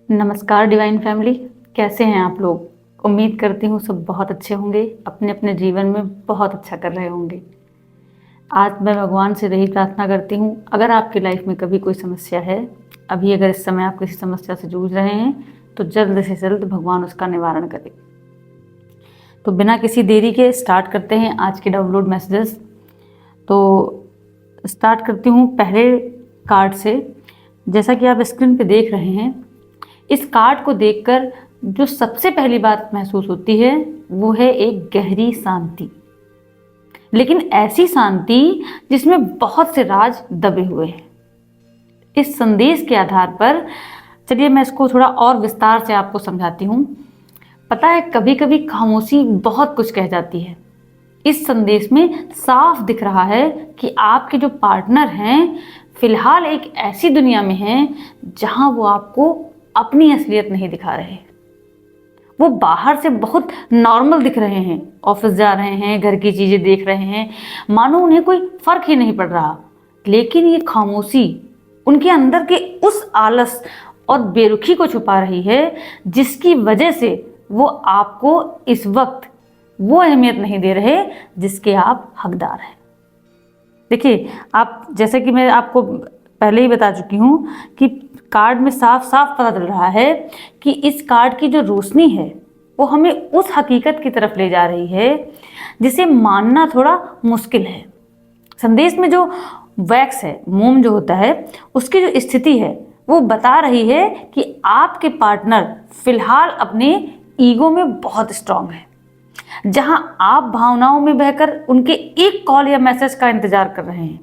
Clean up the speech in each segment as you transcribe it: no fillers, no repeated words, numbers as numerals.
नमस्कार divine family, कैसे हैं आप लोग। उम्मीद करती हूँ सब बहुत अच्छे होंगे, अपने अपने जीवन में बहुत अच्छा कर रहे होंगे। आज मैं भगवान से यही प्रार्थना करती हूँ, अगर आपकी लाइफ में कभी कोई समस्या है, अगर इस समय आप किसी समस्या से जूझ रहे हैं, तो जल्द से जल्द भगवान उसका निवारण करे। तो बिना किसी देरी के स्टार्ट करते हैं आज के डाउनलोड मैसेजेस। तो स्टार्ट करती हूँ पहले कार्ड से। जैसा कि आप स्क्रीन पे देख रहे हैं, इस कार्ड को देखकर जो सबसे पहली बात महसूस होती है वो है एक गहरी शांति, लेकिन ऐसी शांति जिसमें बहुत से राज दबे हुए हैं। इस संदेश के आधार पर चलिए मैं इसको थोड़ा और विस्तार से आपको समझाती हूँ। पता है, कभी कभी खामोशी बहुत कुछ कह जाती है। इस संदेश में साफ दिख रहा है कि आपके जो पार्टनर हैं फिलहाल एक ऐसी दुनिया में हैं जहां वो आपको अपनी असलियत नहीं दिखा रहे। वो बाहर से बहुत नॉर्मल दिख रहे हैं, ऑफिस जा रहे हैं, घर की चीजें देख रहे हैं, मानो उन्हें कोई फर्क ही नहीं पड़ रहा। लेकिन ये खामोशी उनके अंदर के उस आलस और बेरुखी को छुपा रही है जिसकी वजह से वो आपको इस वक्त वो अहमियत नहीं दे रहे जिसके आप हकदार हैं। देखिए, आप जैसे कि मैं आपको पहले ही बता चुकी हूँ कि कार्ड में साफ साफ पता चल रहा है कि इस कार्ड की जो रोशनी है वो हमें उस हकीकत की तरफ ले जा रही है जिसे मानना थोड़ा मुश्किल है। संदेश में जो वैक्स है, मोम जो होता है, उसकी जो स्थिति है वो बता रही है कि आपके पार्टनर फिलहाल अपने ईगो में बहुत स्ट्रांग है। जहां आप भावनाओं में बहकर उनके एक कॉल या मैसेज का इंतजार कर रहे हैं,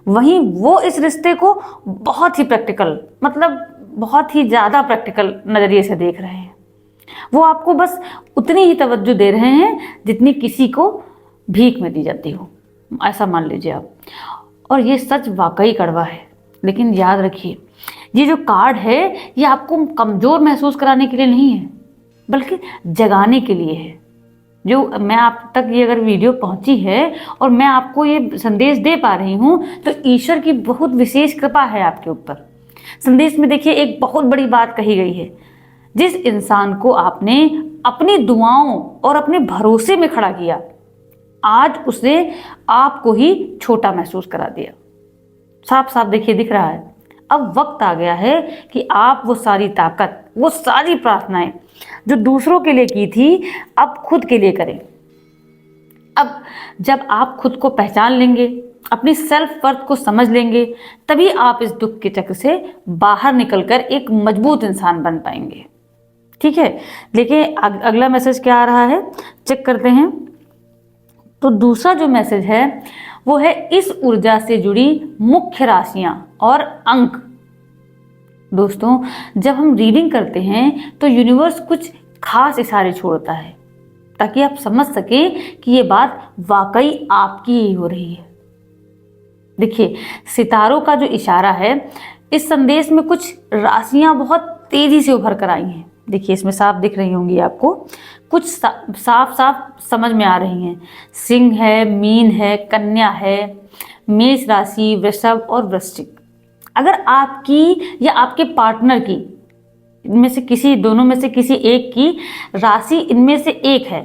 वहीं वो इस रिश्ते को बहुत ही प्रैक्टिकल, मतलब बहुत ही ज़्यादा प्रैक्टिकल नज़रिए से देख रहे हैं। वो आपको बस उतनी ही तवज्जो दे रहे हैं जितनी किसी को भीख में दी जाती हो, ऐसा मान लीजिए आप। और ये सच वाकई कड़वा है, लेकिन याद रखिए, ये जो कार्ड है ये आपको कमज़ोर महसूस कराने के लिए नहीं है, बल्कि जगाने के लिए है। जो मैं आप तक ये अगर वीडियो पहुंची है और मैं आपको ये संदेश दे पा रही हूं, तो ईश्वर की बहुत विशेष कृपा है आपके ऊपर। संदेश में देखिए एक बहुत बड़ी बात कही गई है। जिस इंसान को आपने अपनी दुआओं और अपने भरोसे में खड़ा किया, आज उसे आपको ही छोटा महसूस करा दिया। साफ साफ देखिए दिख रहा है। अब वक्त आ गया है कि आप वो सारी ताकत, वो सारी प्रार्थनाएं जो दूसरों के लिए की थी, अब खुद के लिए करें। अब जब आप खुद को पहचान लेंगे, अपनी सेल्फ वर्थ को समझ लेंगे, तभी आप इस दुख के चक्र से बाहर निकलकर एक मजबूत इंसान बन पाएंगे। ठीक है, देखिए अगला मैसेज क्या आ रहा है, चेक करते हैं। तो दूसरा जो मैसेज है वो है इस ऊर्जा से जुड़ी मुख्य राशियां और अंक। दोस्तों, जब हम रीडिंग करते हैं तो यूनिवर्स कुछ खास इशारे छोड़ता है ताकि आप समझ सकें कि ये बात वाकई आपकी ही हो रही है। देखिए, सितारों का जो इशारा है, इस संदेश में कुछ राशियां बहुत तेजी से उभर कर आई हैं। देखिए इसमें साफ दिख रही होंगी आपको, कुछ साफ साफ समझ में आ रही हैं। सिंह है, मीन है, कन्या है, मेष राशि, वृषभ और वृश्चिक। अगर आपकी या आपके पार्टनर की, इनमें से किसी, दोनों में से किसी एक की राशि इनमें से एक है,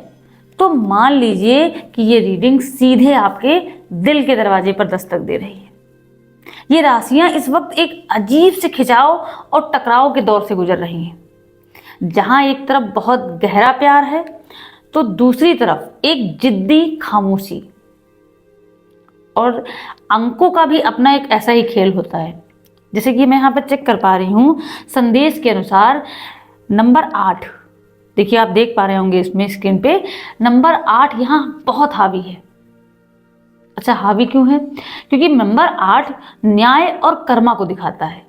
तो मान लीजिए कि ये रीडिंग सीधे आपके दिल के दरवाजे पर दस्तक दे रही है। ये राशियां इस वक्त एक अजीब से खिंचाव और टकराव के दौर से गुजर रही हैं, जहां एक तरफ बहुत गहरा प्यार है तो दूसरी तरफ एक जिद्दी खामोशी। और अंकों का भी अपना एक ऐसा ही खेल होता है। जैसे कि मैं यहाँ पर चेक कर पा रही हूँ, संदेश के अनुसार नंबर 8, देखिए आप देख पा रहे होंगे इसमें स्क्रीन पे, नंबर 8 यहाँ बहुत हावी है। अच्छा, हावी क्यों है? क्योंकि नंबर 8 न्याय और कर्मा को दिखाता है,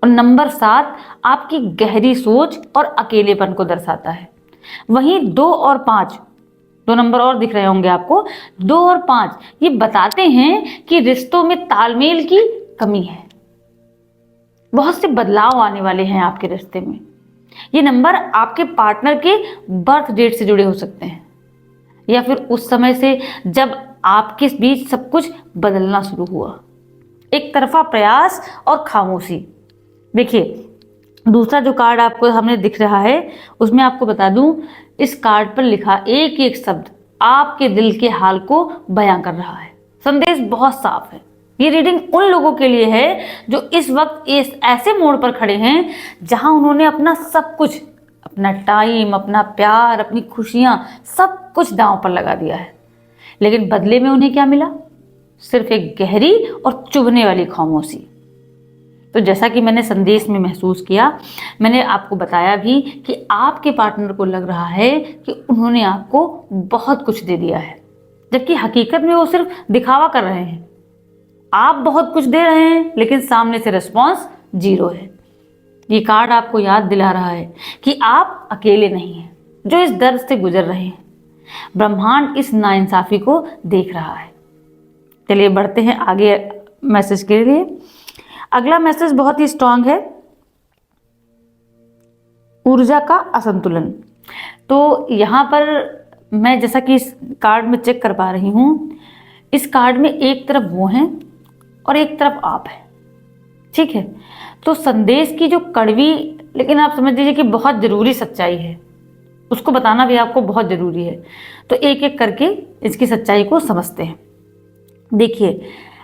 और नंबर 7 आपकी गहरी सोच और अकेलेपन को दर्शाता है। वहीं 2 और 5, 2 नंबर और दिख रहे होंगे आपको, 2 और 5 ये बताते हैं कि रिश्तों में तालमेल की कमी है, बहुत से बदलाव आने वाले हैं आपके रिश्ते में। ये नंबर आपके पार्टनर के बर्थ डेट से जुड़े हो सकते हैं, या फिर उस समय से जब आपके बीच सब कुछ बदलना शुरू हुआ। एक तरफा प्रयास और खामोशी। देखिए, दूसरा जो कार्ड आपको हमने दिख रहा है उसमें आपको बता दूं, इस कार्ड पर लिखा एक एक शब्द आपके दिल के हाल को बयां कर रहा है। संदेश बहुत साफ है। ये रीडिंग उन लोगों के लिए है जो इस वक्त इस ऐसे मोड़ पर खड़े हैं जहां उन्होंने अपना सब कुछ, अपना टाइम, अपना प्यार, अपनी खुशियां, सब कुछ दांव पर लगा दिया है, लेकिन बदले में उन्हें क्या मिला? सिर्फ एक गहरी और चुभने वाली खामोशी। तो जैसा कि मैंने संदेश में महसूस किया, मैंने आपको बताया भी कि आपके पार्टनर को लग रहा है कि उन्होंने आपको बहुत कुछ दे दिया है, जबकि हकीकत में वो सिर्फ दिखावा कर रहे हैं। आप बहुत कुछ दे रहे हैं लेकिन सामने से रिस्पॉन्स 0 है। ये कार्ड आपको याद दिला रहा है कि आप अकेले नहीं हैं जो इस दर्द से गुजर रहे हैं। ब्रह्मांड इस नाइंसाफी को देख रहा है। चलिए बढ़ते हैं आगे मैसेज के लिए। अगला मैसेज बहुत ही स्ट्रांग है, ऊर्जा का असंतुलन। तो यहाँ पर मैं जैसा कि इस कार्ड में चेक कर पा रही हूँ, इस कार्ड में एक तरफ वो हैं और एक तरफ आप हैं, ठीक है। तो संदेश की जो कड़वी लेकिन आप समझ लीजिए कि बहुत ज़रूरी सच्चाई है, उसको बताना भी आपको बहुत ज़रूरी है। तो एक एक करके इसकी सच्चाई को समझते हैं। देखिए,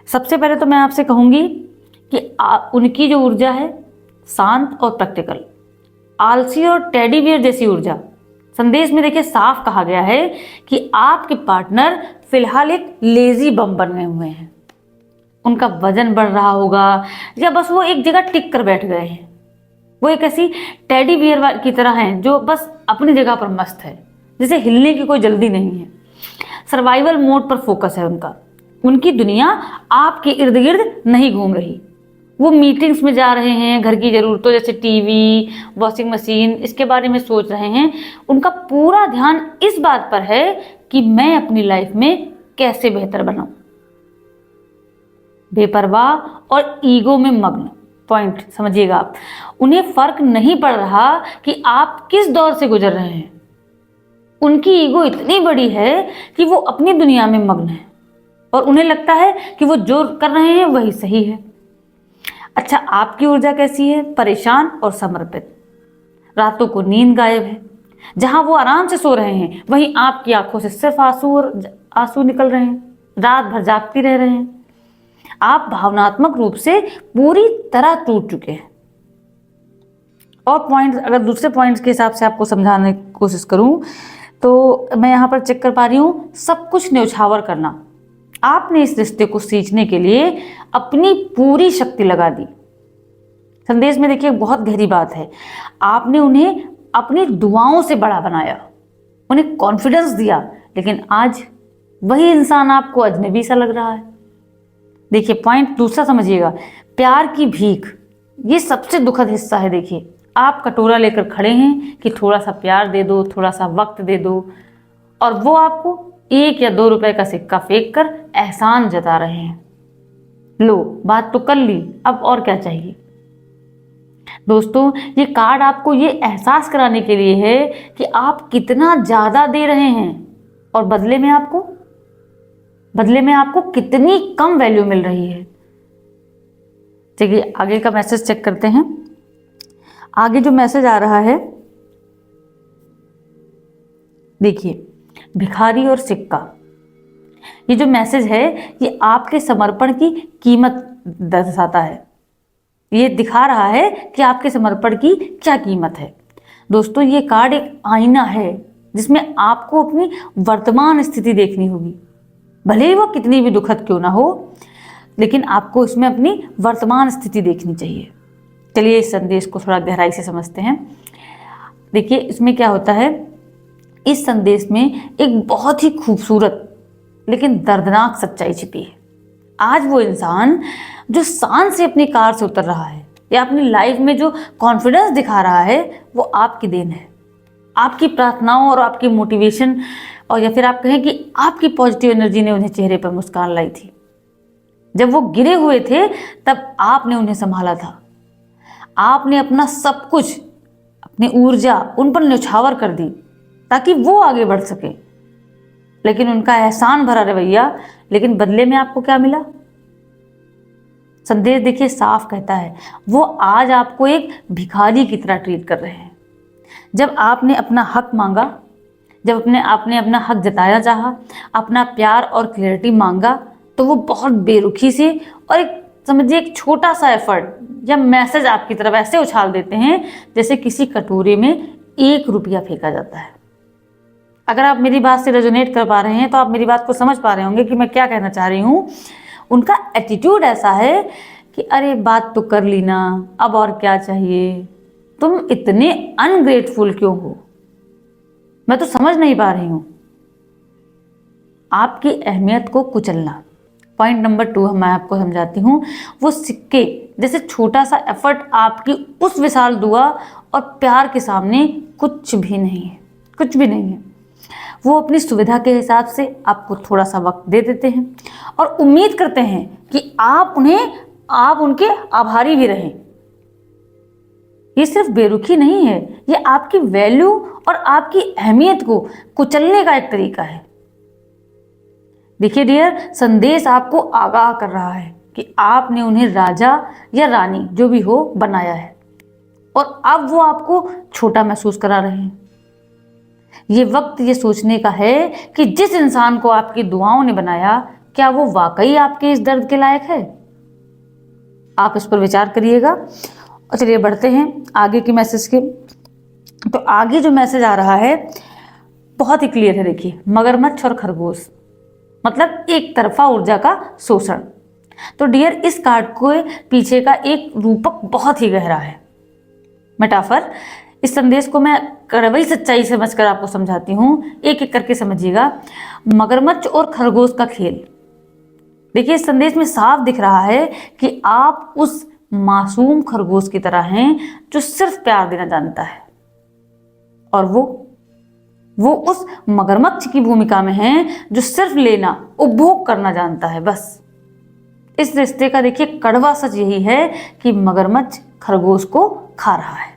सबसे पहले तो मैं आपसे कहूँगी कि उनकी जो ऊर्जा है शांत और प्रैक्टिकल, आलसी और टेडी बियर जैसी ऊर्जा। संदेश में देखिए साफ कहा गया है कि आपके पार्टनर फिलहाल एक लेजी बम बने हुए हैं। उनका वजन बढ़ रहा होगा या बस वो एक जगह टिक कर बैठ गए हैं। वो एक ऐसी टेडी बियर की तरह हैं जो बस अपनी जगह पर मस्त है, जिसे हिलने की कोई जल्दी नहीं है। सर्वाइवल मोड पर फोकस है उनका। उनकी दुनिया आपके इर्द गिर्द नहीं घूम रही। वो मीटिंग्स में जा रहे हैं, घर की ज़रूरतों जैसे टीवी, वॉशिंग मशीन, इसके बारे में सोच रहे हैं। उनका पूरा ध्यान इस बात पर है कि मैं अपनी लाइफ में कैसे बेहतर बनाऊं। बेपरवाह और ईगो में मग्न। पॉइंट समझिएगा आप। उन्हें फर्क नहीं पड़ रहा कि आप किस दौर से गुजर रहे हैं। उनकी ईगो इतनी बड़ी है कि वो अपनी दुनिया में मग्न है और उन्हें लगता है कि वो जो कर रहे हैं वही सही है। अच्छा, आपकी ऊर्जा कैसी है? परेशान और समर्पित। रातों को नींद गायब है। जहां वो आराम से सो रहे हैं वहीं आपकी आंखों से सिर्फ आंसू निकल रहे हैं। रात भर जागती रह रहे हैं। आप भावनात्मक रूप से पूरी तरह टूट चुके हैं। और पॉइंट, अगर दूसरे पॉइंट्स के हिसाब से आपको समझाने की कोशिश करूं तो मैं यहाँ पर चेक कर पा रही हूँ, सब कुछ न्यौछावर करना। आपने इस रिश्ते को सींचने के लिए अपनी पूरी शक्ति लगा दी। संदेश में देखिए बहुत गहरी बात है। आपने उन्हें अपनी दुआओं से बड़ा बनाया, उन्हें कॉन्फिडेंस दिया, लेकिन आज वही इंसान आपको अजनबी सा लग रहा है। देखिए पॉइंट दूसरा समझिएगा, प्यार की भीख। ये सबसे दुखद हिस्सा है। देखिए, आप कटोरा लेकर खड़े हैं कि थोड़ा सा प्यार दे दो, थोड़ा सा वक्त दे दो, और वो आपको 1 या 2 रुपए का सिक्का फेंक कर एहसान जता रहे हैं। लो, बात तो कर ली, अब और क्या चाहिए। दोस्तों, ये कार्ड आपको ये एहसास कराने के लिए है कि आप कितना ज्यादा दे रहे हैं और बदले में आपको कितनी कम वैल्यू मिल रही है। चलिए आगे का मैसेज चेक करते हैं। आगे जो मैसेज आ रहा है, देखिए, भिखारी और सिक्का। ये जो मैसेज है ये आपके समर्पण की कीमत दर्शाता है। ये दिखा रहा है कि आपके समर्पण की क्या कीमत है। दोस्तों, ये कार्ड एक आईना है जिसमें आपको अपनी वर्तमान स्थिति देखनी होगी, भले ही वो कितनी भी दुखद क्यों ना हो, लेकिन आपको इसमें अपनी वर्तमान स्थिति देखनी चाहिए। चलिए इस संदेश को थोड़ा गहराई से समझते हैं। देखिए इसमें क्या होता है, इस संदेश में एक बहुत ही खूबसूरत लेकिन दर्दनाक सच्चाई छिपी है। आज वो इंसान जो शान से अपनी कार से उतर रहा है या अपनी लाइफ में जो कॉन्फिडेंस दिखा रहा है, वो आपकी देन है। आपकी प्रार्थनाओं और आपकी मोटिवेशन, और या फिर आप कहें कि आपकी पॉजिटिव एनर्जी ने उन्हें चेहरे पर मुस्कान लाई थी। जब वो गिरे हुए थे तब आपने उन्हें संभाला था। आपने अपना सब कुछ, अपनी ऊर्जा उन पर न्यौछावर कर दी ताकि वो आगे बढ़ सके। लेकिन उनका एहसान भरा रवैया, लेकिन बदले में आपको क्या मिला? संदेश देखिए साफ कहता है, वो आज आपको एक भिखारी की तरह ट्रीट कर रहे हैं। जब आपने अपना हक मांगा, जब आपने अपना हक जताया चाहा, अपना प्यार और क्लैरिटी मांगा, तो वो बहुत बेरुखी से और एक समझिए एक छोटा सा एफर्ट या मैसेज आपकी तरफ ऐसे उछाल देते हैं जैसे किसी कटोरे में 1 रुपया फेंका जाता है। अगर आप मेरी बात से रेजोनेट कर पा रहे हैं तो आप मेरी बात को समझ पा रहे होंगे कि मैं क्या कहना चाह रही हूँ। उनका एटीट्यूड ऐसा है कि अरे बात तो कर ली ना, अब और क्या चाहिए, तुम इतने अनग्रेटफुल क्यों हो, मैं तो समझ नहीं पा रही हूँ। आपकी अहमियत को कुचलना। पॉइंट नंबर 2 मैं आपको समझाती हूँ। वो सिक्के जैसे छोटा सा एफर्ट आपकी उस विशाल दुआ और प्यार के सामने कुछ भी नहीं है, कुछ भी नहीं है। वो अपनी सुविधा के हिसाब से आपको थोड़ा सा वक्त दे देते हैं और उम्मीद करते हैं कि आप उनके आभारी भी रहें। ये सिर्फ बेरुखी नहीं है, ये आपकी वैल्यू और आपकी अहमियत को कुचलने का एक तरीका है। देखिए डियर, संदेश आपको आगाह कर रहा है कि आपने उन्हें राजा या रानी जो भी हो बनाया है और अब वो आपको छोटा महसूस करा रहे हैं। ये वक्त ये सोचने का है कि जिस इंसान को आपकी दुआओं ने बनाया, क्या वो वाकई आपके इस दर्द के लायक है? आप इस पर विचार करिएगा। और चलिए बढ़ते हैं आगे के मैसेज के। तो आगे जो मैसेज आ रहा है बहुत ही क्लियर है। देखिए, मगरमच्छ और खरगोश मतलब एक तरफा ऊर्जा का शोषण। तो डियर, इस कार्ड के पीछे का एक रूपक बहुत ही गहरा है, मेटाफर। इस संदेश को मैं कड़वी सच्चाई समझकर आपको समझाती हूँ, एक एक करके समझिएगा। मगरमच्छ और खरगोश का खेल। देखिए, इस संदेश में साफ दिख रहा है कि आप उस मासूम खरगोश की तरह हैं जो सिर्फ प्यार देना जानता है, और वो उस मगरमच्छ की भूमिका में हैं जो सिर्फ लेना, उपभोग करना जानता है बस। इस रिश्ते का देखिए कड़वा सच यही है कि मगरमच्छ खरगोश को खा रहा है।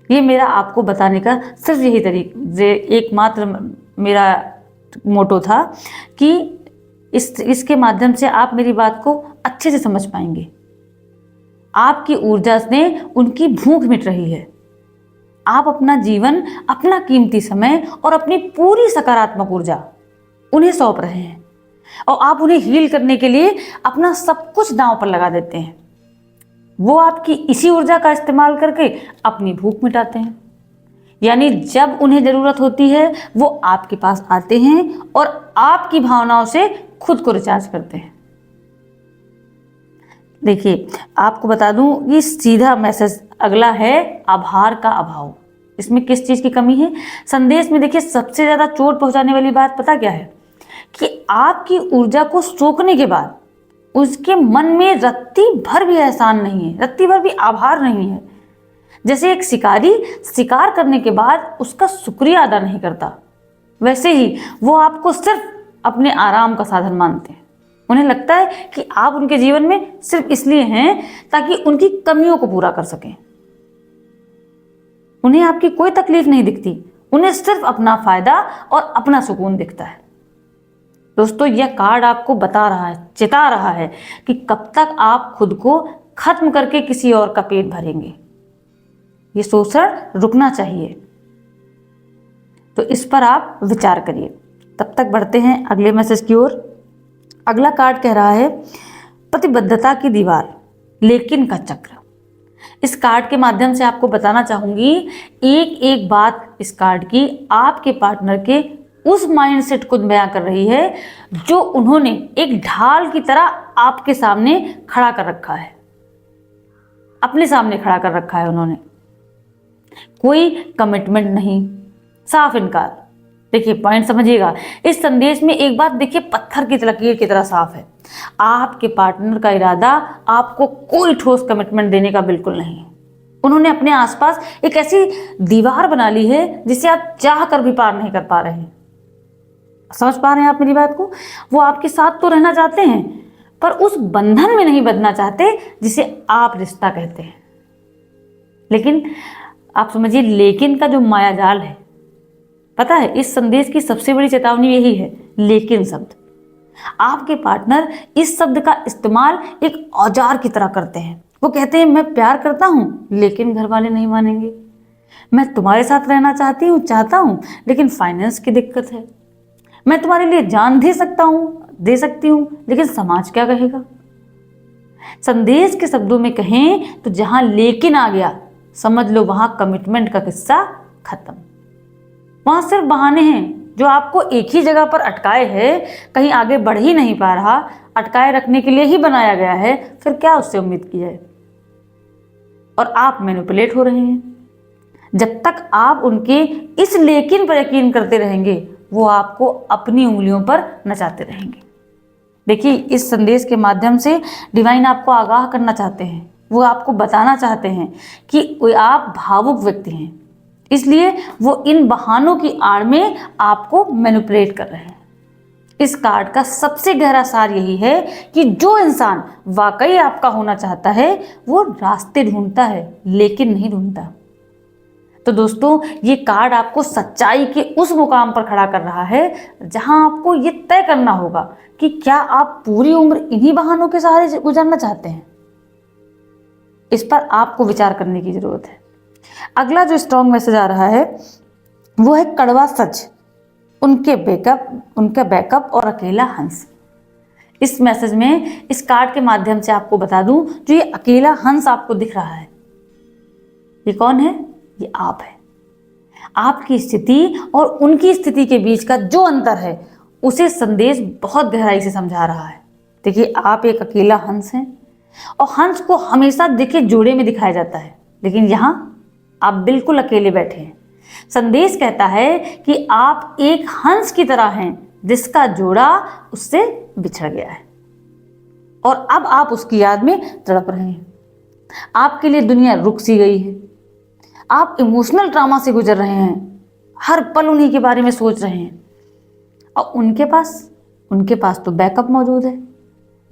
ये मेरा आपको बताने का सिर्फ यही एकमात्र मेरा मोटो था कि इसके माध्यम से आप मेरी बात को अच्छे से समझ पाएंगे। आपकी ऊर्जा से उनकी भूख मिट रही है। आप अपना जीवन, अपना कीमती समय और अपनी पूरी सकारात्मक ऊर्जा उन्हें सौंप रहे हैं और आप उन्हें हील करने के लिए अपना सब कुछ दांव पर लगा देते हैं। वो आपकी इसी ऊर्जा का इस्तेमाल करके अपनी भूख मिटाते हैं। यानी जब उन्हें जरूरत होती है वो आपके पास आते हैं और आपकी भावनाओं से खुद को रिचार्ज करते हैं। देखिए, आपको बता दूं, ये सीधा मैसेज अगला है आभार का अभाव। इसमें किस चीज की कमी है? संदेश में देखिए सबसे ज्यादा चोट पहुंचाने वाली बात पता क्या है? कि आपकी ऊर्जा को सोखने के बाद उसके मन में रत्ती भर भी एहसान नहीं है, रत्ती भर भी आभार नहीं है। जैसे एक शिकारी शिकार करने के बाद उसका शुक्रिया अदा नहीं करता, वैसे ही वो आपको सिर्फ अपने आराम का साधन मानते हैं। उन्हें लगता है कि आप उनके जीवन में सिर्फ इसलिए हैं ताकि उनकी कमियों को पूरा कर सकें। उन्हें आपकी कोई तकलीफ नहीं दिखती, उन्हें सिर्फ अपना फायदा और अपना सुकून दिखता है। दोस्तों, यह कार्ड आपको बता रहा है, चिता रहा है कि कब तक आप खुद को खत्म करके किसी और का पेट भरेंगे। ये शोषण रुकना चाहिए। तो इस पर आप विचार करिए। तब तक बढ़ते हैं अगले मैसेज की ओर। अगला कार्ड कह रहा है प्रतिबद्धता की दीवार, लेकिन का चक्र। इस कार्ड के माध्यम से आपको बताना चाहूंगी एक एक बात इस कार्ड की आपके पार्टनर के उस माइंडसेट को बयां कर रही है जो उन्होंने एक ढाल की तरह आपके सामने खड़ा कर रखा है, अपने सामने खड़ा कर रखा है उन्होंने। कोई कमिटमेंट नहीं, साफ इनकार। देखिए, पॉइंट समझिएगा। इस संदेश में एक बात देखिए पत्थर की लकीर की तरह साफ है। आपके पार्टनर का इरादा आपको कोई ठोस कमिटमेंट देने का बिल्कुल नहीं है। उन्होंने अपने आसपास एक ऐसी दीवार बना ली है जिसे आप चाह कर भी पार नहीं कर पा रहे हैं। समझ पा रहे हैं आप मेरी बात को? वो आपके साथ तो रहना चाहते हैं पर उस बंधन में नहीं बंधना चाहते जिसे आप रिश्ता कहते हैं। लेकिन आप समझिए, लेकिन का जो मायाजाल है, पता है इस संदेश की सबसे बड़ी चेतावनी यही है, लेकिन शब्द। आपके पार्टनर इस शब्द का इस्तेमाल एक औजार की तरह करते हैं। वो कहते हैं मैं प्यार करता हूँ लेकिन घर वाले नहीं मानेंगे। मैं तुम्हारे साथ रहना चाहता हूँ लेकिन फाइनेंस की दिक्कत है। मैं तुम्हारे लिए जान दे सकती हूँ लेकिन समाज क्या कहेगा। संदेश के शब्दों में कहें तो जहां लेकिन आ गया, समझ लो वहां कमिटमेंट का किस्सा खत्म। वहां सिर्फ बहाने हैं जो आपको एक ही जगह पर अटकाए है, कहीं आगे बढ़ ही नहीं पा रहा, अटकाए रखने के लिए ही बनाया गया है। फिर क्या उससे उम्मीद की जाए। और आप मैनिपुलेट हो रहे हैं। जब तक आप उनके इस लेकिन पर यकीन करते रहेंगे, वो आपको अपनी उंगलियों पर नचाते रहेंगे। देखिए, इस संदेश के माध्यम से डिवाइन आपको आगाह करना चाहते हैं। वो आपको बताना चाहते हैं कि आप भावुक व्यक्ति हैं, इसलिए वो इन बहानों की आड़ में आपको मैनिपुलेट कर रहे हैं। इस कार्ड का सबसे गहरा सार यही है कि जो इंसान वाकई आपका होना चाहता है वो रास्ते ढूंढता है लेकिन नहीं ढूंढता। तो दोस्तों, ये कार्ड आपको सच्चाई के उस मुकाम पर खड़ा कर रहा है जहां आपको ये तय करना होगा कि क्या आप पूरी उम्र इन्हीं बहानों के सहारे गुजारना चाहते हैं। इस पर आपको विचार करने की जरूरत है। अगला जो स्ट्रॉन्ग मैसेज आ रहा है वो है कड़वा सच, उनका बैकअप और अकेला हंस। इस मैसेज में, इस कार्ड के माध्यम से आपको बता दूं, जो ये अकेला हंस आपको दिख रहा है, ये कौन है? ये आप है। आपकी स्थिति और उनकी स्थिति के बीच का जो अंतर है उसे संदेश बहुत गहराई से समझा रहा है। देखिए, आप एक अकेला हंस हैं और हंस को हमेशा देखिए जोड़े में दिखाया जाता है, लेकिन यहां आप बिल्कुल अकेले बैठे हैं। संदेश कहता है कि आप एक हंस की तरह हैं जिसका जोड़ा उससे बिछड़ गया है और अब आप उसकी याद में तड़प रहे हैं। आपके लिए दुनिया रुक सी गई है। आप इमोशनल ट्रॉमा से गुजर रहे हैं, हर पल उन्हीं के बारे में सोच रहे हैं और उनके पास तो बैकअप मौजूद है।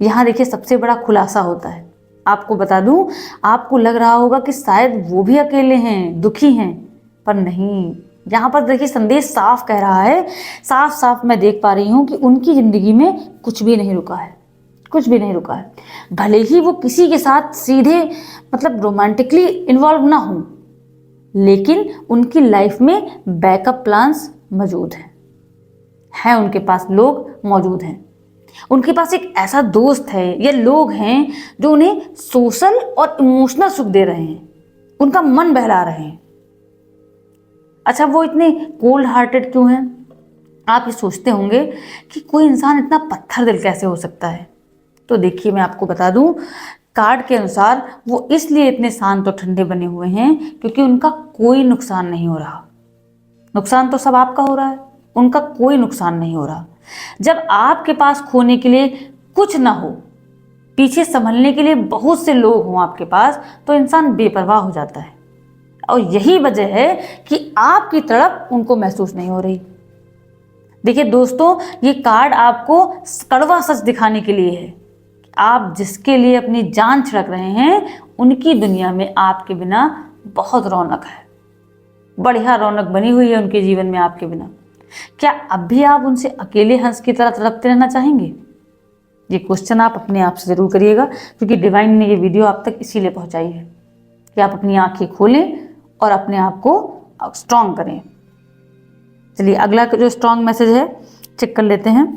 यहाँ देखिए, सबसे बड़ा खुलासा होता है। आपको बता दूं, आपको लग रहा होगा कि शायद वो भी अकेले हैं, दुखी हैं, पर नहीं। यहाँ पर देखिए, संदेश साफ कह रहा है, साफ साफ मैं देख पा रही हूँ कि उनकी जिंदगी में कुछ भी नहीं रुका है, कुछ भी नहीं रुका है। भले ही वो किसी के साथ सीधे रोमांटिकली इन्वॉल्व ना हो, लेकिन उनकी लाइफ में बैकअप प्लान्स मौजूद हैं, उनके पास लोग मौजूद हैं। उनके पास एक ऐसा दोस्त है या लोग हैं जो उन्हें सोशल और इमोशनल सुख दे रहे हैं, उनका मन बहला रहे हैं। अच्छा, वो इतने कोल्ड हार्टेड क्यों हैं? आप ये सोचते होंगे कि कोई इंसान इतना पत्थर दिल कैसे हो सकता है। तो देखिए, मैं आपको बता दूं, कार्ड के अनुसार वो इसलिए इतने शांत और ठंडे बने हुए हैं क्योंकि उनका कोई नुकसान नहीं हो रहा। नुकसान तो सब आपका हो रहा है, उनका कोई नुकसान नहीं हो रहा। जब आपके पास खोने के लिए कुछ ना हो, पीछे संभलने के लिए बहुत से लोग हों आपके पास, तो इंसान बेपरवाह हो जाता है और यही वजह है कि आपकी तड़प उनको महसूस नहीं हो रही। देखिए दोस्तों, ये कार्ड आपको कड़वा सच दिखाने के लिए है। आप जिसके लिए अपनी जान छिड़क रहे हैं, उनकी दुनिया में आपके बिना बहुत रौनक है, बढ़िया रौनक बनी हुई है उनके जीवन में आपके बिना। क्या अब भी आप उनसे अकेले हंस की तरह तड़पते रहना चाहेंगे? ये क्वेश्चन आप अपने आप से जरूर करिएगा, क्योंकि डिवाइन ने ये वीडियो आप तक इसीलिए पहुंचाई है कि आप अपनी आंखें खोलें और अपने आप को स्ट्रांग करें। चलिए, अगला जो स्ट्रांग मैसेज है चेक कर लेते हैं।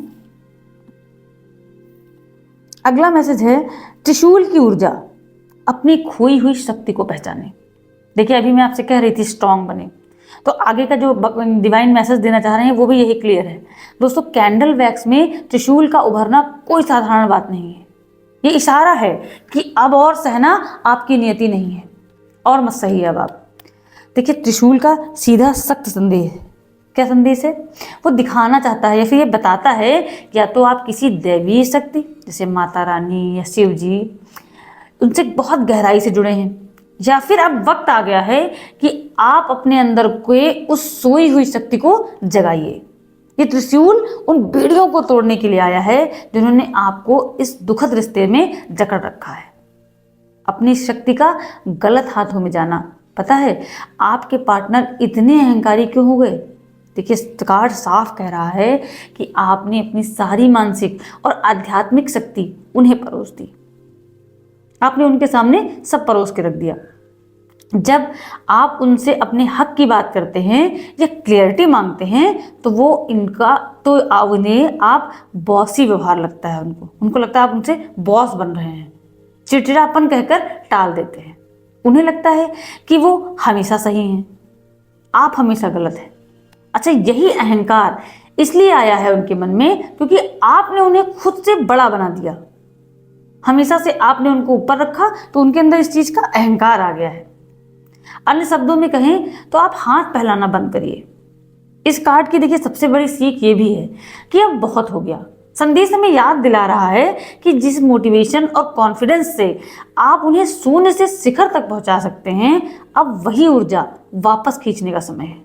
अगला मैसेज है त्रिशूल की ऊर्जा, अपनी खोई हुई शक्ति को पहचाने। देखिए, अभी मैं आपसे कह रही थी स्ट्रांग बने, तो आगे का जो डिवाइन मैसेज देना चाह रहे हैं वो भी यही क्लियर है। दोस्तों, कैंडल वैक्स में त्रिशूल का उभरना कोई साधारण बात नहीं है। ये इशारा है कि अब और सहना आपकी नियति नहीं है और मत सही अब आप। देखिए, त्रिशूल का सीधा सख्त संदेश, क्या संदेश है? वो दिखाना चाहता है या फिर ये बताता है कि या तो आप किसी दैवीय शक्ति जैसे माता रानी या शिव जी, उनसे बहुत गहराई से जुड़े हैं, या फिर अब वक्त आ गया है कि आप अपने अंदर के उस सोई हुई शक्ति को जगाइए। ये त्रिशूल उन बेड़ियों को तोड़ने के लिए आया है जिन्होंने आपको इस दुखद रिश्ते में जकड़ रखा है। अपनी शक्ति का गलत हाथों में जाना। पता है आपके पार्टनर इतने अहंकारी क्यों हो गए? देखिए कार्ड साफ कह रहा है कि आपने अपनी सारी मानसिक और आध्यात्मिक शक्ति उन्हें परोस दी। आपने उनके सामने सब परोस के रख दिया। जब आप उनसे अपने हक की बात करते हैं या क्लियरिटी मांगते हैं तो उन्हें आप बॉसी व्यवहार लगता है। उनको लगता है आप उनसे बॉस बन रहे हैं। चिड़चिड़ापन कहकर टाल देते हैं। उन्हें लगता है कि वो हमेशा सही हैं, आप हमेशा गलत हैं। अच्छा, यही अहंकार इसलिए आया है उनके मन में क्योंकि आपने उन्हें खुद से बड़ा बना दिया। हमेशा से आपने उनको ऊपर रखा तो उनके अंदर इस चीज का अहंकार आ गया है। अन्य शब्दों में कहें तो आप हाथ फैलाना बंद करिए। इस कार्ड की देखिए सबसे बड़ी सीख ये भी है कि अब बहुत हो गया। संदेश हमें याद दिला रहा है कि जिस मोटिवेशन और कॉन्फिडेंस से आप उन्हें शून्य से शिखर तक पहुंचा सकते हैं, अब वही ऊर्जा वापस खींचने का समय है।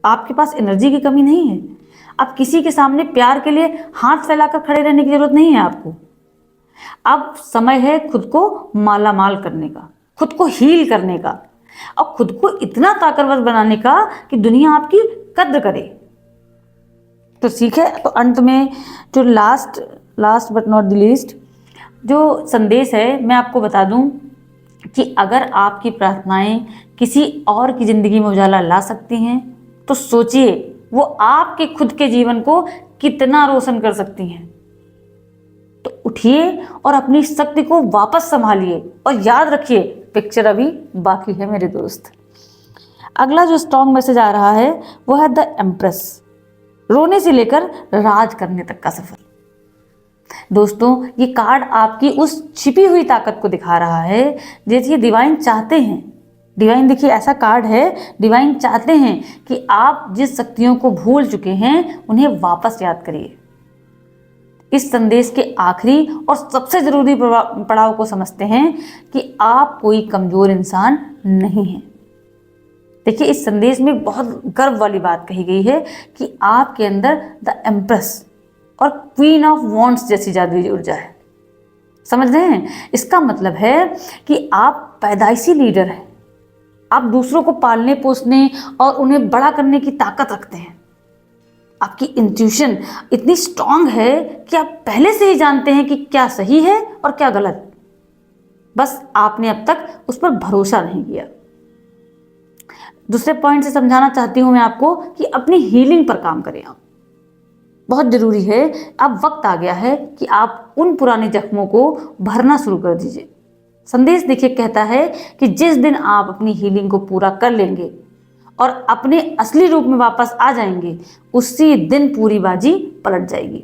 आपके पास एनर्जी की कमी नहीं है। अब किसी के सामने प्यार के लिए हाथ फैलाकर खड़े रहने की जरूरत नहीं है आपको। अब समय है खुद को मालामाल करने का, खुद को हील करने का और खुद को इतना ताकतवर बनाने का कि दुनिया आपकी कद्र करे। तो सीख है। तो अंत में जो last but not the least जो संदेश है, मैं आपको बता दूं कि अगर आपकी प्रार्थनाएं किसी और की जिंदगी में उजाला ला सकती हैं तो सोचिए वो आपके खुद के जीवन को कितना रोशन कर सकती हैं। तो उठिए और अपनी शक्ति को वापस संभालिए और याद रखिए पिक्चर अभी बाकी है मेरे दोस्त। अगला जो स्ट्रॉन्ग मैसेज आ रहा है वो है द एम्प्रेस, रोने से लेकर राज करने तक का सफर। दोस्तों, ये कार्ड आपकी उस छिपी हुई ताकत को दिखा रहा है जैसे डिवाइन चाहते हैं। डिवाइन देखिए ऐसा कार्ड है, डिवाइन चाहते हैं कि आप जिस शक्तियों को भूल चुके हैं उन्हें वापस याद करिए। इस संदेश के आखिरी और सबसे जरूरी पड़ाव को समझते हैं कि आप कोई कमजोर इंसान नहीं हैं। देखिए इस संदेश में बहुत गर्व वाली बात कही गई है कि आपके अंदर द एम्प्रेस और क्वीन ऑफ वॉन्ड्स जैसी जादुई ऊर्जा है। समझ रहे हैं? इसका मतलब है कि आप पैदाइशी लीडर हैं। आप दूसरों को पालने पोसने और उन्हें बड़ा करने की ताकत रखते हैं। आपकी इंट्यूशन इतनी स्ट्रांग है कि आप पहले से ही जानते हैं कि क्या सही है और क्या गलत। बस आपने अब तक उस पर भरोसा नहीं किया। दूसरे पॉइंट से समझाना चाहती हूं मैं आपको कि अपनी हीलिंग पर काम करें। आप बहुत जरूरी है। अब वक्त आ गया है कि आप उन पुराने जख्मों को भरना शुरू कर दीजिए। संदेश देखिए कहता है कि जिस दिन आप अपनी हीलिंग को पूरा कर लेंगे और अपने असली रूप में वापस आ जाएंगे, उसी दिन पूरी बाजी पलट जाएगी।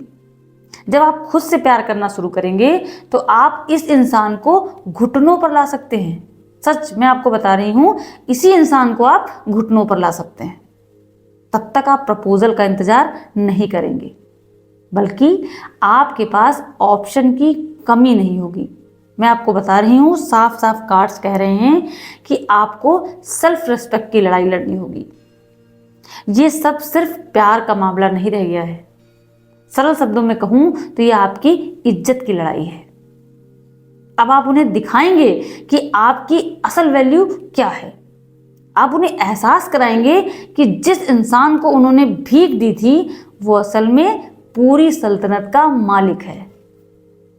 जब आप खुद से प्यार करना शुरू करेंगे तो आप इस इंसान को घुटनों पर ला सकते हैं। सच मैं आपको बता रही हूं, इसी इंसान को आप घुटनों पर ला सकते हैं। तब तक आप प्रपोजल का इंतजार नहीं करेंगे, बल्कि आपके पास ऑप्शन की कमी नहीं होगी। मैं आपको बता रही हूँ, साफ साफ कार्ड्स कह रहे हैं कि आपको सेल्फ रिस्पेक्ट की लड़ाई लड़नी होगी। ये सब सिर्फ प्यार का मामला नहीं रह गया है। सरल शब्दों में कहूं तो ये आपकी इज्जत की लड़ाई है। अब आप उन्हें दिखाएंगे कि आपकी असल वैल्यू क्या है। आप उन्हें एहसास कराएंगे कि जिस इंसान को उन्होंने भीख दी थी वो असल में पूरी सल्तनत का मालिक है।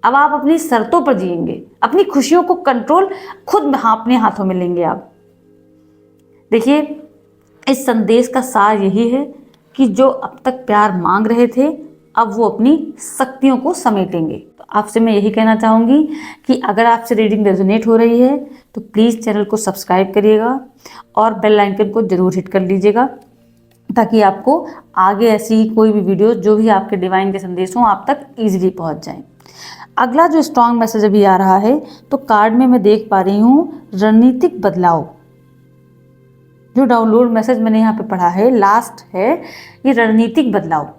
अब आप अपनी शर्तों पर जिएंगे, अपनी खुशियों को कंट्रोल खुद अपने हाथों में लेंगे। आप देखिए इस संदेश का सार यही है कि जो अब तक प्यार मांग रहे थे अब वो अपनी शक्तियों को समेटेंगे। तो आपसे मैं यही कहना चाहूँगी कि अगर आपसे रीडिंग रेजोनेट हो रही है तो प्लीज़ चैनल को सब्सक्राइब करिएगा और बेल आइकन को ज़रूर हिट कर लीजिएगा ताकि आपको आगे ऐसी कोई भी वीडियो जो भी आपके डिवाइन के संदेश हों आप तक ईजिली पहुँच जाएँ। अगला जो स्ट्रॉन्ग मैसेज अभी आ रहा है तो कार्ड में मैं देख पा रही हूँ रणनीतिक बदलाव। जो डाउनलोड मैसेज मैंने यहाँ पे पढ़ा है लास्ट है ये रणनीतिक बदलाव।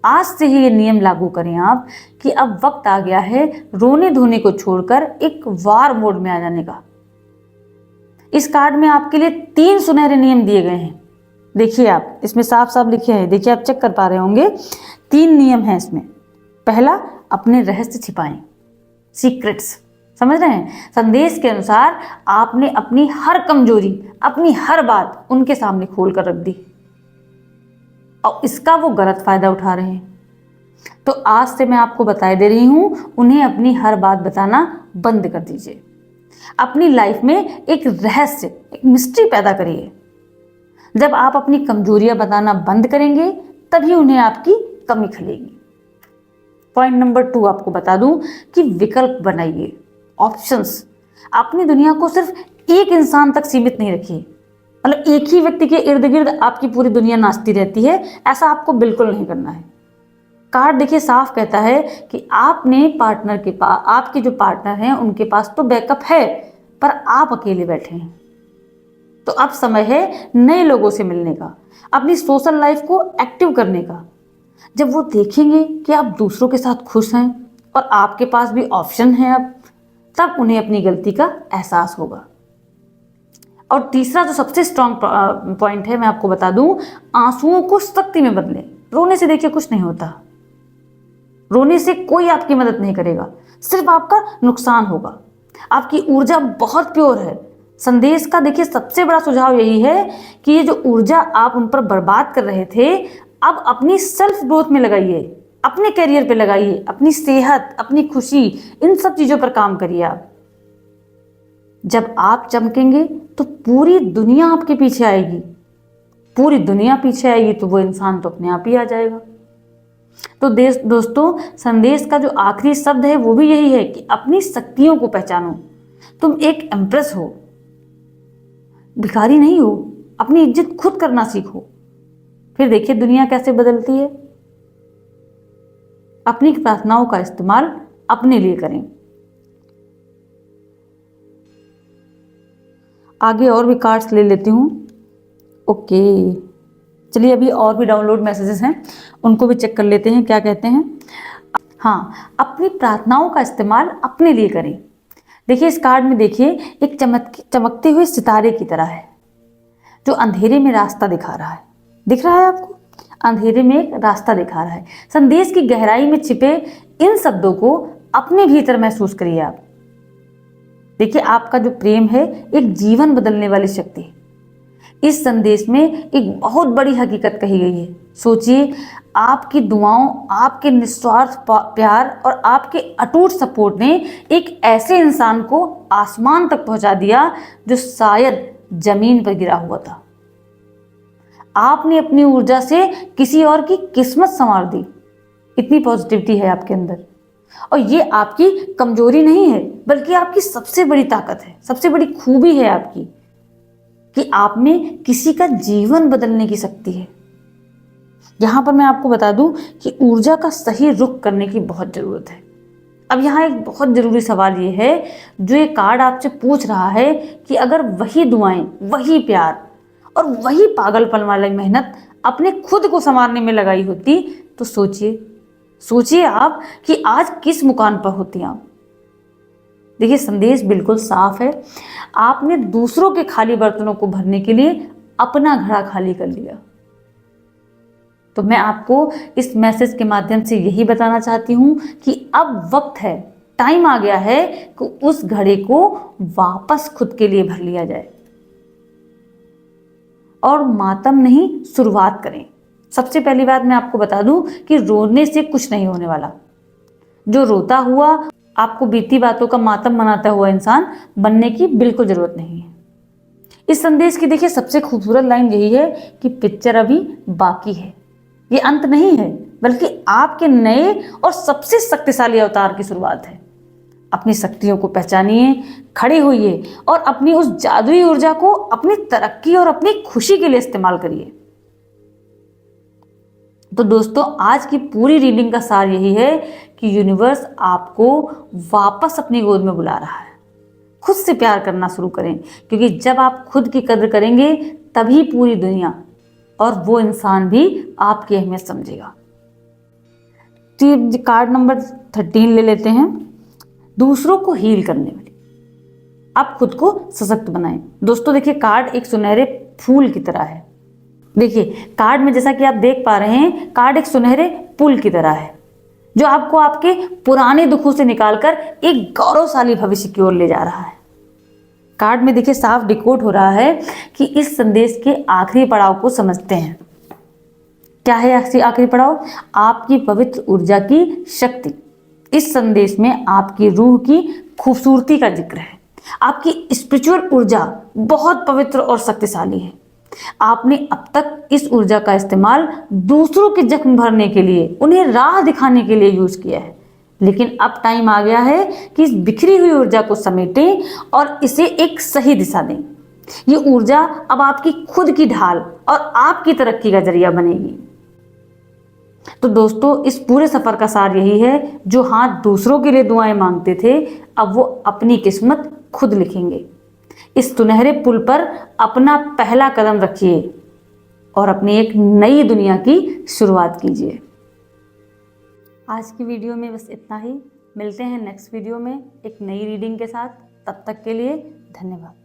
आज से ही ये नियम लागू करें आप कि अब वक्त आ गया है रोने धोने को छोड़कर एक वार मोड में आ जाने का। इस कार्ड में आपके लिए 3 सुनहरे नियम दिए गए हैं। देखिए आप इसमें साफ साफ लिखे हैं, देखिए आप चेक कर पा रहे होंगे। 3 नियम हैं इसमें। पहला, अपने रहस्य छिपाएं, सीक्रेट्स। समझ रहे हैं? संदेश के अनुसार आपने अपनी हर कमजोरी, अपनी हर बात उनके सामने खोल कर रख दी। और इसका वो गलत फायदा उठा रहे हैं। तो आज से मैं आपको बता दे रही हूं, उन्हें अपनी हर बात बताना बंद कर दीजिए। अपनी लाइफ में एक रहस्य, एक मिस्ट्री पैदा करिए। जब आप अपनी कमजोरियां बताना बंद करेंगे तभी उन्हें आपकी कमी खलेगी। पॉइंट नंबर 2 आपको बता दूं कि विकल्प बनाइए, ऑप्शंस। अपनी दुनिया को सिर्फ एक इंसान तक सीमित नहीं रखिए, मतलब एक ही व्यक्ति के इर्द गिर्द आपकी पूरी दुनिया नाचती रहती है, ऐसा आपको बिल्कुल नहीं करना है। कार्ड देखिए साफ कहता है कि आपने पार्टनर के पास, आपके जो पार्टनर हैं उनके पास तो बैकअप है, पर आप अकेले बैठे हैं। तो अब समय है नए लोगों से मिलने का, अपनी सोशल लाइफ को एक्टिव करने का। जब वो देखेंगे कि आप दूसरों के साथ खुश हैं और आपके पास भी ऑप्शन है अब, तब उन्हें अपनी गलती का एहसास होगा। और तीसरा जो सबसे स्ट्रांग पॉइंट है मैं आपको बता दूं, आंसुओं को शक्ति में बदलें। रोने से देखिए कुछ नहीं होता, रोने से कोई आपकी मदद नहीं करेगा, सिर्फ आपका नुकसान होगा। आपकी ऊर्जा बहुत प्योर है। संदेश का देखिए सबसे बड़ा सुझाव यही है कि ये जो ऊर्जा आप उन पर बर्बाद कर रहे थे, अब अपनी सेल्फ ग्रोथ में लगाइए, अपने करियर पे लगाइए, अपनी सेहत, अपनी खुशी, इन सब चीजों पर काम करिए आप। जब आप चमकेंगे तो पूरी दुनिया आपके पीछे आएगी, पूरी दुनिया पीछे आएगी तो वो इंसान तो अपने आप ही आ जाएगा। तो दोस्तों, संदेश का जो आखिरी शब्द है वो भी यही है कि अपनी शक्तियों को पहचानो। तुम एक एम्प्रेस हो, भिखारी नहीं हो। अपनी इज्जत खुद करना सीखो, फिर देखिए दुनिया कैसे बदलती है। अपनी प्रार्थनाओं का इस्तेमाल अपने लिए करें। आगे और भी कार्ड्स ले लेती हूँ। ओके, चलिए अभी और भी डाउनलोड मैसेजेस हैं, उनको भी चेक कर लेते हैं क्या कहते हैं। हाँ, अपनी प्रार्थनाओं का इस्तेमाल अपने लिए करें। देखिए इस कार्ड में देखिए एक चमकते हुए सितारे की तरह है जो अंधेरे में रास्ता दिखा रहा है। दिख रहा है आपको? अंधेरे में एक रास्ता दिखा रहा है। संदेश की गहराई में छिपे इन शब्दों को अपने भीतर महसूस करिए आप। देखिए आपका जो प्रेम है एक जीवन बदलने वाली शक्ति है। इस संदेश में एक बहुत बड़ी हकीकत कही गई है। सोचिए, आपकी दुआओं, आपके निस्वार्थ प्यार और आपके अटूट सपोर्ट ने एक ऐसे इंसान को आसमान तक पहुंचा दिया जो शायद जमीन पर गिरा हुआ था। आपने अपनी ऊर्जा से किसी और की किस्मत संवार दी। इतनी पॉजिटिविटी है आपके अंदर, और ये आपकी कमजोरी नहीं है बल्कि आपकी सबसे बड़ी ताकत है, सबसे बड़ी खूबी है आपकी कि आप में किसी का जीवन बदलने की शक्ति है। यहां पर मैं आपको बता दूं कि ऊर्जा का सही रुख करने की बहुत जरूरत है। अब यहाँ एक बहुत जरूरी सवाल ये है जो ये कार्ड आपसे पूछ रहा है कि अगर वही दुआएं, वही प्यार और वही पागलपन वाली मेहनत अपने खुद को संवारने में लगाई होती तो सोचिए आप कि आज किस मुकाम पर होती आप। देखिए संदेश बिल्कुल साफ है। आपने दूसरों के खाली बर्तनों को भरने के लिए अपना घड़ा खाली कर लिया। तो मैं आपको इस मैसेज के माध्यम से यही बताना चाहती हूं कि अब वक्त है, टाइम आ गया है कि उस घड़े को वापस खुद के लिए भर लिया जाए। और मातम नहीं, शुरुआत करें। सबसे पहली बात मैं आपको बता दूं कि रोने से कुछ नहीं होने वाला। जो रोता हुआ आपको बीती बातों का मातम मनाता हुआ इंसान बनने की बिल्कुल जरूरत नहीं है। इस संदेश की देखिए सबसे खूबसूरत लाइन यही है कि पिक्चर अभी बाकी है। ये अंत नहीं है बल्कि आपके नए और सबसे शक्तिशाली अवतार की शुरुआत है। अपनी शक्तियों को पहचानिए, खड़े होइए और अपनी उस जादुई ऊर्जा को अपनी तरक्की और अपनी खुशी के लिए इस्तेमाल करिए। तो दोस्तों, आज की पूरी रीडिंग का सार यही है कि यूनिवर्स आपको वापस अपनी गोद में बुला रहा है। खुद से प्यार करना शुरू करें, क्योंकि जब आप खुद की कद्र करेंगे तभी पूरी दुनिया और वो इंसान भी आपकी अहमियत समझेगा। तो कार्ड नंबर 13 ले लेते हैं। दूसरों को हील करने वाली, आप खुद को सशक्त बनाएं। दोस्तों देखिए कार्ड एक सुनहरे फूल की तरह है। देखिए कार्ड में जैसा कि आप देख पा रहे हैं, कार्ड एक सुनहरे पुल की तरह है जो आपको आपके पुराने दुखों से निकालकर एक गौरवशाली भविष्य की ओर ले जा रहा है। कार्ड में देखिए साफ डिकोड हो रहा है कि इस संदेश के आखिरी पड़ाव को समझते हैं। क्या है आखिरी पड़ाव? आपकी पवित्र ऊर्जा की शक्ति। इस संदेश में आपकी रूह की खूबसूरती का जिक्र है। आपकी स्पिरिचुअल ऊर्जा बहुत पवित्र और शक्तिशाली है। आपने अब तक इस ऊर्जा का इस्तेमाल दूसरों के जख्म भरने के लिए, उन्हें राह दिखाने के लिए यूज किया है, लेकिन अब टाइम आ गया है कि इस बिखरी हुई ऊर्जा को समेटें और इसे एक सही दिशा दें। ये ऊर्जा अब आपकी खुद की ढाल और आपकी तरक्की का जरिया बनेगी। तो दोस्तों, इस पूरे सफर का सार यही है, जो हाथ दूसरों के लिए दुआएं मांगते थे, अब वो अपनी किस्मत खुद लिखेंगे। इस सुनहरे पुल पर अपना पहला कदम रखिए और अपनी एक नई दुनिया की शुरुआत कीजिए। आज की वीडियो में बस इतना ही। मिलते हैं नेक्स्ट वीडियो में एक नई रीडिंग के साथ। तब तक के लिए धन्यवाद।